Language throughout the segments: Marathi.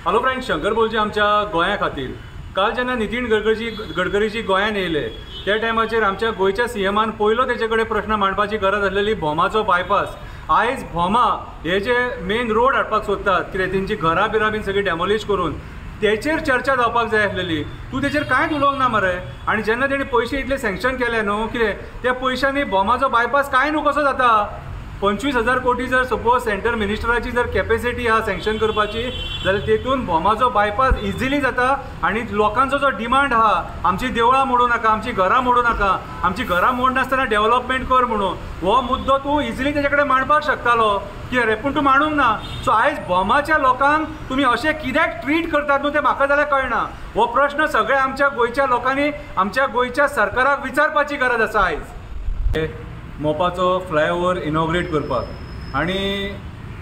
हॅलो फ्रेंड्स, शंकर बोलचे आमच्या गोंया खातीर काल जेन्ना नितीन गडकरीजी गोंयान येयले त्या टायमाचेर आमच्या गोंयच्या सीएमान पयलो तेजे कडेन प्रश्न मांडपाची गरज आसलेली भोमाचो बायपास। आयज भोमा हे जे मेन रोड हाडपाक सोदतात कित्याक तेंची घरां बिरां बीन सगळी डॅमोलिश करून तेचेर चर्चा जावपाक जाय आसलेली। तूं तेचेर कांयच उलोवंक ना मरे। आनी जेन्ना तेणी पयशे इतले सँक्शन केले न्हू कितें त्या पयशांनी भोमाचो बायपास कांय न्हू कसो जाता। 25,000 कोटी जर सपोज सेंटर मिनिस्टराची जर कॅपेसिटी हा सँक्शन करपाची जाल्यार तेतून भोमाचो बायपास इजिली जाता। आनी लोकांचो जो डिमांड आहा आमची देवळां मोडूं नाका, आमची घरां मोडूं नाका, आमची घरां मोडनासतना डेव्हलपमेंट कर म्हणून हो मुद्दो तूं इजिली तेजे कडेन मांडपाक शकतालो कितें रे, पूण तूं मांडूंक ना। सो आयज भोमाच्या लोकांक तुमी अशें कित्याक ट्रीट करतात न्हू तें म्हाका जाल्यार कळना। हो प्रश्न सगळ्या आमच्या गोंयच्या लोकांनी आमच्या गोंयच्या सरकाराक विचारपाची गरज आसा आयज। मोपाचो फ्लायओव्हर इनॉग्रेट करपाक आनी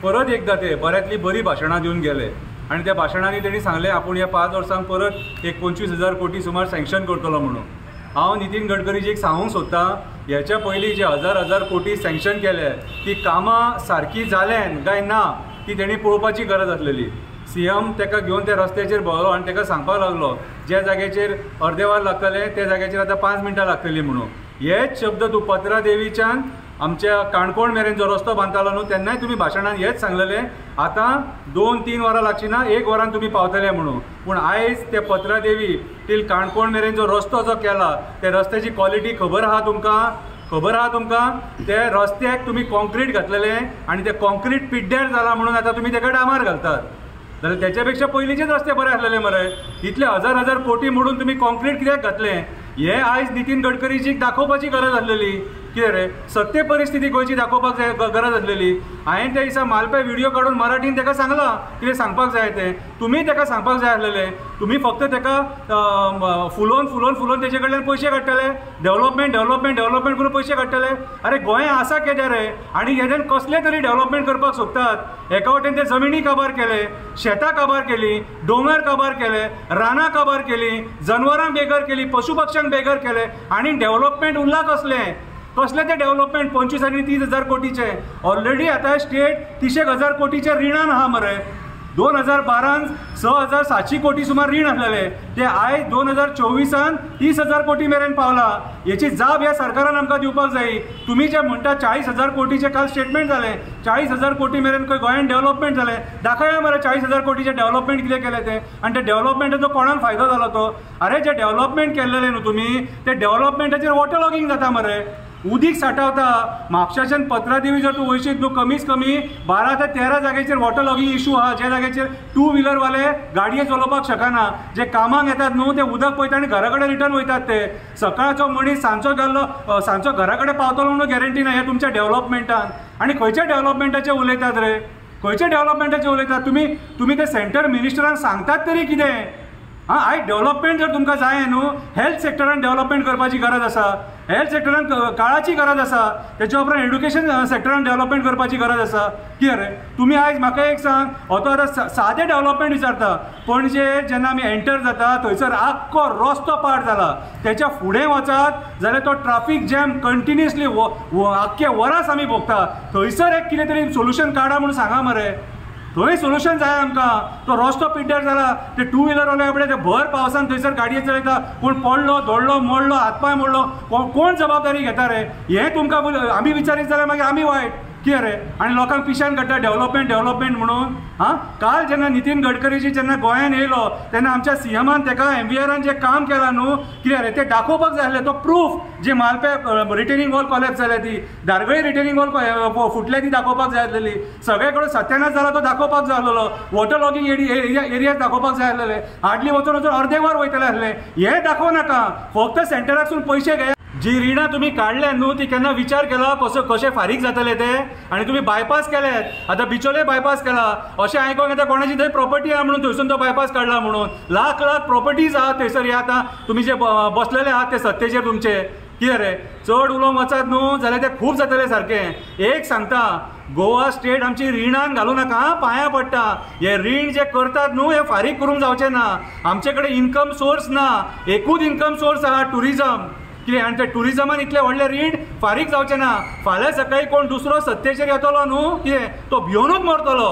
परत एकदां ते बऱ्यांतली बरी भाशणां दिवन गेले आनी त्या भाशणांनी तेणी सांगलें आपूण ह्या 5 वर्सांक परत एक 25,000 कोटी सुमार सँक्शन करतलो म्हणून। हांव नितीन गडकरीजीक सांगूंक सोदतां ह्याच्या पयलीं जे हजार कोटी सँक्शन केले ती कामां सारकी जाल्यान काय ना ती तेणी पळोवपाची गरज आसलेली। सीएम तेका घेवन त्या रस्त्याचेर भोंवलो आनी तेका सांगपाक लागलो ज्या जाग्याचेर अर्दे वर लागतले त्या जाग्याचेर आतां 5 मिनटां लागतलीं म्हणून। हेच शब्द तूं पत्रा देवीच्यान आमच्या काणकोण मेरेन जो रस्तो बांदतालो न्हू तेन्नाय तुमी भाशणान हेच सांगलेलें आतां 2-3 वरां लागची ना, 1 वरान तुमी पावतले म्हणून। पूण आयज ते पत्रा देवी टील काणकोण मेरेन जो रस्तो जो केला त्या रस्त्याची क्वॉलिटी खबर आहा तुमकां? ते रस्त्याक तुमी कॉन्क्रीट घातलेले आनी ते कॉन्क्रीट पिड्ड्यार जाला म्हणून आतां तुमी तेका डांबर घालतात। जाल्यार त्याच्या पयलींचेच रस्ते बरे आसलेले मरे। इतले हजार कोटी मोडून तुमी कॉन्क्रीट कित्याक घातलें हे आयज नितीन गडकरीजीक दाखोवपाची गरज आसलेली कितें रे। सत्य परिस्थिती गोंयची दाखोवपाक जाय गरज आसलेली। हांवें त्या दिसा मालपे व्हिडिओ काडून मराठीन तेका सांगलां कितें सांगपाक जाय तें। तुमी तेका सांगपाक जाय आसलेलें। तुमी फक्त तेका फुलोवन तेजे कडल्यान पयशे काडटले, डेव्हलपमेंट करून पयशे काडटले। अरे गोंय आसा केदें रे, आनी हेज्यान कसले तरी डेव्हलपमेंट करपाक सोदतात। एका वटेन ते जमिनी काबार केले, शेतां काबार केली, दोंगर काबार केले, रानां काबार केली, जनवरांक बेगर केली, पशुपक्ष्यांक बेगर केले, आनी डेव्हलपमेंट उरला कसले ते डेव्हलपमेंट 25 आनी 30,000 कोटीचे। ऑलरेडी आता स्टेट 300,000 कोटीचे रिणान आहा मरे। 2012 6,700 कोटी सुमार रीण आसलेले ते आयज 2024 30,000 कोटी मेरेन पावला। याची जाप ह्या सरकारान आमकां दिवपाक जाय। तुमी जे म्हणटा 40,000 कोटीचे काल स्टेटमेंट जाले, 40,000 कोटी मेरेन खंय गोंयान डेव्हलपमेंट जाले, दाखया मरे 40,000 कोटीचे डेव्हलपमेंट कितें केले ते। आनी ते डेव्हलपमेंटाचो कोणाक फायदो जालो तो? अरे जे डेव्हलपमेंट केल्लेले न्हू तुमी ते डेव्हलपमेंटाचेर वॉटर लॉगिंग जाता मरे। उदीक साठवता म्हापशाच्यान पत्रा देवी जर तूं वयशीत न्हू कमीत कमी 12 ते 13 जाग्याचेर वॉटर लॉगिंग इशू आहा ज्या जाग्याचेर 2 व्हिलरवाले गाडये चलोवपाक शकना। जे कामाक येतात न्हू ते उदक पळयता आनी घरा कडेन रिटर्न वयतात। ते सकाळचो मनीस सांजचो घरा कडेन पावतलो म्हणून गॅरंटी ना हे तुमच्या डेव्हलपमेंटान। आनी खंयच्या डेव्हलपमेंटाचे उलयतात रे, खंयच्या डेव्हलपमेंटाचे उलयतात तुमी ते सेंटर मिनिस्टरान सांगतात तरी कितें? आयज डेव्हलपमेंट जर तुमकां जाय न्हू हेल्थ सेक्टरान डेव्हलपमेंट करपाची गरज आसा, हेल्थ सेक्टरान काळाची गरज आसा, तेच्या उपरांत एड्युकेशन सेक्टरान डेव्हलपमेंट करपाची गरज आसा। कितें रे तुमी आयज म्हाका एक सांग, हो तो आतां सादें डेव्हलपमेंट विचारता पणजे जेन्ना आमी एंटर जाता थंयसर आख्खो रस्तो पाड जाला, तेच्या फुडें वचात जाल्यार तो ट्राफीक जॅम कंटिन्युअसली आख्खे वरास आमी भोगता। थंयसर एक कितें तरी सोल्युशन काडा म्हणून सांगा मरे। थंय सोल्युशन जाय आमकां। तो रस्तो पिड्ड्यार जाला, ते 2 व्हिलरवाले आपले ते भर पावसान थंयसर गाडये चलयता, कोण पडलो धोडलो मोडलो हातपाय मोडलो कोण जबाबदारी घेता रे? हें तुमकां आमी विचारीत जाल्यार मागीर आमी वायट कितें रे? आनी लोकांक पिशान काडटा डेव्हलपमेंट म्हणून। काल जेन्ना नितीन गडकरीजी जेन्ना गोंयान येयलो तेन्ना आमच्या सीएमान तेका MVRन जे काम केलां न्हू कितें रे ते दाखोवपाक जाय आसलें। तो प्रूफ जे मालपे रिटेनिंग वॉल कॉलेप्स जाल्या ती धारगळी रिटेनिंग वॉल फुटल्या ती दाखोवपाक जाय आसलेली। सगळे कडेन सत्यानाश जाला तो दाखोवपाक जाय आसलेलो। वॉटर लॉगिंग एरिया दाखोवपाक जाय आसलेले। हार्डली वचून अर्दे वर वयतले आसले। हे दाखोव नाका, फक्त सेंटराकसून पयशे घे। जी रिणां तुमी काडल्या न्हू ती केन्ना विचार केला कशे फारीक जातले ते? आनी तुमी बायपास केलेत, आतां बिचोले बायपास केला। अशें आयकोंक येता कोणाची थंय प्रॉपर्टी आहा म्हणून थंयसून तो बायपास काडला म्हणून। लाख प्रॉपर्टीज आहात थंयसर। हे आतां तुमी जे बसलेले आहात ते सत्तेचेर तुमचे कितें रे? चड उलोवंक वचात न्हू जाल्यार ते खूब जातले सारकें। एक सांगता, गोवा स्टेट आमची रिणान घालूं नाका, पांयां पडटा। हे रीण जे करतात न्हू हे फारीक करूंक जावचें ना। आमचे कडेन इन्कम सोर्स ना, एकूच इन्कम सोर्स आहा टुरिजम कितें। आनी ते टुरिजमान इतले व्हडले रीण फारीक जावचें ना। फाल्यां सकाळी कोण दुसरो सत्तेचेर येतलो न्हू कितें तो भिवनूच मरतलो।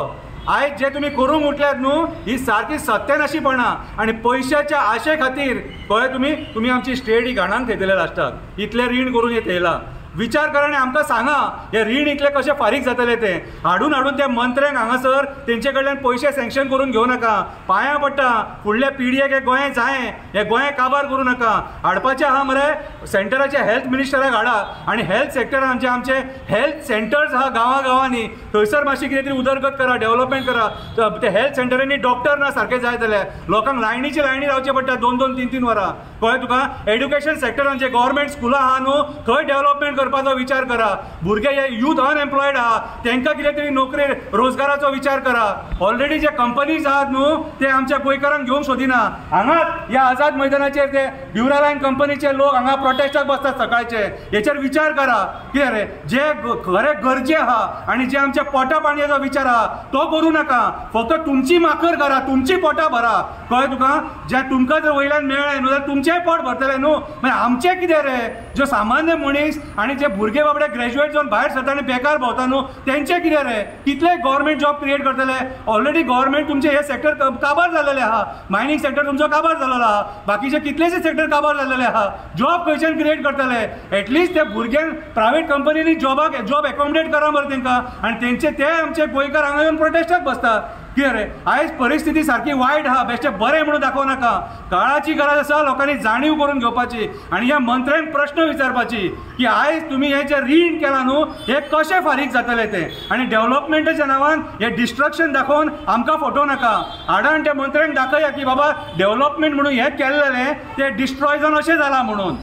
आयज जे तुम्ही करूंक उठल्यात न्हू ही सारकी सत्यानाशीपणां आनी पयशाच्या आशे खातीर कळ्ळें तुम्ही आमची स्टेट ही घाणान थेयतले लास्टाक इतले रीण करून हे थेयला विचार करा आनी आमकां सांगा हे रीण इतले कशे फारीक जातले ते हाडून त्या मंत्र्यांक हांगासर तेंचे कडल्यान पयशे सँक्शन करून घेवं नाका पांयां पडटा फुडल्या पिळगेक हे गोंय जाय हे गोंय काबार करूं नाका हाडपाचें आहा मरे सेंटराचे हेल्थ मिनिस्टराक हाडा आनी हेल्थ सेक्टरान आमचे हेल्थ सेंटर्स आहा गांवांनी थंयसर मातशी कितें तरी उदरगत करा डेव्हलपमेंट करा ते हेल्थ सेंटरांनी डॉक्टर ना सारके जाय जाल्यार लोकांक लायनीची लायनी रावचे पडटा 2-2, 3-3 वरां कळ्ळें तुका एड्युकेशन सेक्टरान जे गव्हर्मेंट स्कुलां आहा न्हू थंय डेव्हलपमेंट करपाचो विचार करा भुरगे हे यूथ अनएम्प्लॉयड आहा तांकां कितें तरी नोकरी रोजगाराचो विचार करा ऑलरेडी जे कंपनीज आहात न्हू ते आमच्या गोंयकारांक घेवंक सोदिना हांगाच ह्या आझाद मैदानाचेर ते ड्युरालायन कंपनीचे लोक हांगा प्रोटेस्टाक बसतात सकाळचे हेचेर विचार करा कितें रे जे खरे गरजे आहा आनी जे आमच्या पोटा पाणयाचो विचार आहा तो करूं नाका फक्त तुमची माकर करा तुमची पोटां भरा कळ्ळें तुका जे तुमकां जर वयल्यान मेळ्ळें न्हू जाल्यार तुमचेय पोट भरतले न्हू मागीर आमचें कितें रे जो सामान्य मनीस आनी जे भुरगे बाबडे ग्रॅज्युएट जावन भायर सरता आनी बेकार भोंवता न्हू तेंचें कितें रे कितले गव्हर्मेंट जॉब क्रिएट करतले ऑलरेडी गव्हर्मेंट तुमचे हे सेक्टर काबार जाल्लेले आहा मायनींग सेक्टर तुमचो काबार जाल्लो आहा बाकीचे कितलेशे सेक्टर काबार जाल्लेले आहा जॉब खंयच्यान क्रिएट करतले एटलिस्ट ते भुरग्यांक प्रायवेट कंपनीनी जॉब एकॉमडेट करा मरे तेंकां आनी तेंचे ते आमचे गोंयकार हांगा येवन प्रोटेस्टाक बसता कितें रे आयज परिस्थिती सारकी वायट आहा बेश्टे बरें म्हणून दाखोव नाका काळाची गरज आसा लोकांनी जाणीव करून घेवपाची आनी ह्या मंत्र्यांक प्रश्न विचारपाची की आयज तुमी हे जे रीण केलां न्हू हे कशें फारीक जातले ते आनी डेव्हलपमेंटाच्या नांवान हे डिस्ट्रक्शन दाखोवन आमकां फटोव नाका हाडा आनी त्या मंत्र्यांक दाखया की बाबा डेव्हलपमेंट म्हणून हे केल्लें ते डिस्ट्रॉय जावन अशें जाला म्हणून